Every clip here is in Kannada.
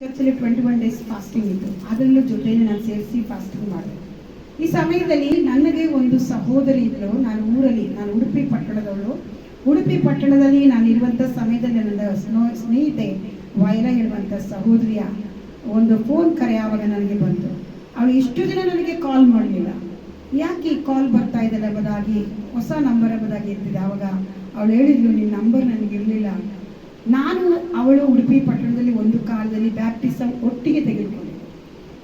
ಚರ್ಚಲ್ಲಿ 21 ಡೇಸ್ ಫಾಸ್ಟಿಂಗ್ ಇತ್ತು. ಅದರಲ್ಲೂ ಜೊತೆಯಲ್ಲಿ ನಾನು ಸೇರಿಸಿ ಫಾಸ್ಟಿಂಗ್ ಮಾಡಿದೆ. ಈ ಸಮಯದಲ್ಲಿ ನನಗೆ ಒಂದು ಸಹೋದರಿ ಇದ್ದರು. ನಾನು ಉಡುಪಿ ಪಟ್ಟಣದವಳು. ಉಡುಪಿ ಪಟ್ಟಣದಲ್ಲಿ ನಾನು ಇರುವಂಥ ಸಮಯದಲ್ಲಿ ನನ್ನ ಸ್ನೇಹಿತೆ ವೈರ ಹೇಳುವಂಥ ಸಹೋದರಿಯ ಒಂದು ಫೋನ್ ಕರೆ ಆವಾಗ ನನಗೆ ಬಂತು. ಅವಳು ಇಷ್ಟು ದಿನ ನನಗೆ ಕಾಲ್ ಮಾಡಲಿಲ್ಲ. ಯಾಕೆ ಈ ಕಾಲ್ ಬರ್ತಾ ಇದೆ ಎಂಬುದಾಗಿ, ಹೊಸ ನಂಬರ್ ಎಂಬುದಾಗಿ ಇರ್ತಿದೆ. ಆವಾಗ ಅವಳು ಹೇಳಿದ್ಲು, ನಿನ್ನ ನಂಬರ್ ನನಗಿರಲಿಲ್ಲ. ನಾನು ಅವಳು ಉಡುಪಿ ಪಟ್ಟಣದಲ್ಲಿ ಒಂದು ಕಾಲದಲ್ಲಿ ಬ್ಯಾಪ್ಟಿಸಮ್ ಒಟ್ಟಿಗೆ ತೆಗೆದುಕೊಂಡೆ.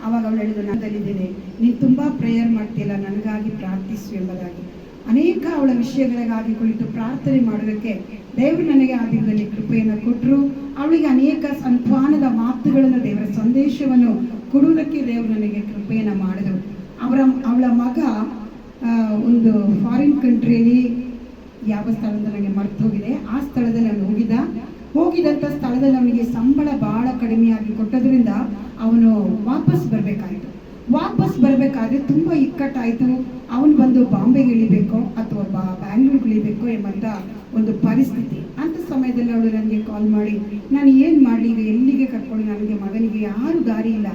ಆವಾಗ ಅವಳು ಹೇಳಿದ್ರು, ನಾನಲ್ಲಿದ್ದೇನೆ, ನೀನು ತುಂಬ ಪ್ರೇಯರ್ ಮಾಡ್ತಿಲ್ಲ, ನನಗಾಗಿ ಪ್ರಾರ್ಥಿಸು ಎಂಬುದಾಗಿ. ಅನೇಕ ಅವಳ ವಿಷಯಗಳಿಗಾಗಿ ಕುಳಿತು ಪ್ರಾರ್ಥನೆ ಮಾಡೋದಕ್ಕೆ ದೇವರು ನನಗೆ ಆ ದಿನದಲ್ಲಿ ಕೃಪೆಯನ್ನು ಕೊಟ್ಟರು. ಅವಳಿಗೆ ಅನೇಕ ಸಂತಾನದ ಮಾತುಗಳನ್ನು, ದೇವರ ಸಂದೇಶವನ್ನು ಕೊಡುವುದಕ್ಕೆ ದೇವರು ನನಗೆ ಕೃಪೆಯನ್ನು ಮಾಡಿದರು. ಅವಳ ಮಗ ಒಂದು ಫಾರಿನ್ ಕಂಟ್ರಿಯಲ್ಲಿ, ಯಾವ ಸ್ಥಳದಿಂದ ನನಗೆ ಮರ್ತು ಹೋಗಿದೆ, ಆ ಸ್ಥಳದಲ್ಲಿ ಅವನು ಹೋಗಿದಂಥ ಸ್ಥಳದಲ್ಲಿ ಅವನಿಗೆ ಸಂಬಳ ಭಾಳ ಕಡಿಮೆಯಾಗಿ ಕೊಟ್ಟದ್ರಿಂದ ಅವನು ವಾಪಸ್ ಬರಬೇಕಾದ್ರೆ ತುಂಬ ಇಕ್ಕಟ್ಟಾಯಿತು. ಅವನು ಬಂದು ಬಾಂಬೆಗೆ ಇಳಿಬೇಕೋ ಅಥವಾ ಬ್ಯಾಂಗ್ಳೂರ್ಗೆ ಇಳಿಬೇಕೋ ಎಂಬಂಥ ಒಂದು ಪರಿಸ್ಥಿತಿ. ಅಂಥ ಸಮಯದಲ್ಲಿ ಅವಳು ನನಗೆ ಕಾಲ್ ಮಾಡಿ, ನಾನು ಏನು ಮಾಡಲಿ, ಈಗ ಎಲ್ಲಿಗೆ ಕರ್ಕೊಂಡು, ನನಗೆ ಮಗನಿಗೆ ಯಾರು ದಾರಿ ಇಲ್ಲ.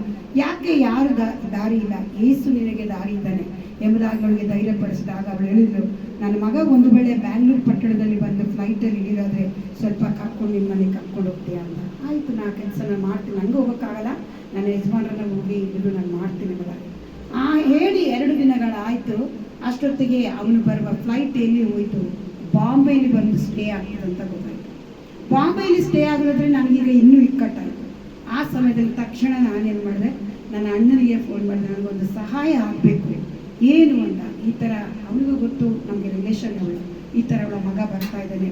ಯಾಕೆ ಯಾರು ದಾರಿ ಇಲ್ಲ? ಏಸು ನಿನಗೆ ದಾರಿ ಇದ್ದಾನೆ ಎಂಬುದಾಗಿ ಅವಳಿಗೆ ಧೈರ್ಯಪಡಿಸಿದಾಗ ಅವಳು ಹೇಳಿದ್ರು, ನನ್ನ ಮಗ ಒಂದು ವೇಳೆ ಬ್ಯಾಂಗ್ಳೂರು ಪಟ್ಟಣದಲ್ಲಿ ಬಂದು ಫ್ಲೈಟಲ್ಲಿ ಇಳಿಯೋದ್ರೆ ಸ್ವಲ್ಪ ಕರ್ಕೊಂಡು ನಿಮ್ಮ ಮನೆಗೆ ಕರ್ಕೊಂಡು ಹೋಗ್ತೀಯಾ ಅಂತ. ಆಯಿತು, ನಾ ಕೆಲಸನ ಮಾಡ್ತೀನಿ, ನನಗೆ ಹೋಗೋಕ್ಕಾಗಲ್ಲ, ನನ್ನ ಯಜಮಾನರನ್ನ ಹೋಗಿ ಇದು ನಾನು ಮಾಡ್ತೀನಿ ಎಂಬುದಾಗಿ ಹೇಳಿ 2 ದಿನಗಳಾಯಿತು. ಅಷ್ಟೊತ್ತಿಗೆ ಅವನು ಬರುವ ಫ್ಲೈಟ್ ಎಲ್ಲಿ ಹೋಯಿತು, ಬಾಂಬೆಯಲ್ಲಿ ಬಂದು ಸ್ಟೇ ಆಗ್ತದಂತ ಗೊತ್ತಾಯಿತು. ಬಾಂಬೆಯಲ್ಲಿ ಸ್ಟೇ ಆಗಿರೋದ್ರೆ ನನಗೀಗ ಇನ್ನೂ ಇಕ್ಕಟ್ಟಾಯಿತು. ಆ ಸಮಯದಲ್ಲಿ ತಕ್ಷಣ ನಾನೇನು ಮಾಡಿದೆ, ನನ್ನ ಅಣ್ಣನಿಗೆ ಫೋನ್ ಮಾಡಿದೆ, ನನಗೊಂದು ಸಹಾಯ ಆಗಬೇಕು, ಏನು ಅಂತ. ಈ ಥರ ಅವನಿಗೂ ಗೊತ್ತು, ನಮಗೆ ರಿಲೇಷನ್ ಅವಳು, ಈ ಥರ ಅವಳ ಮಗ ಬರ್ತಾ ಇದ್ದಾನೆ.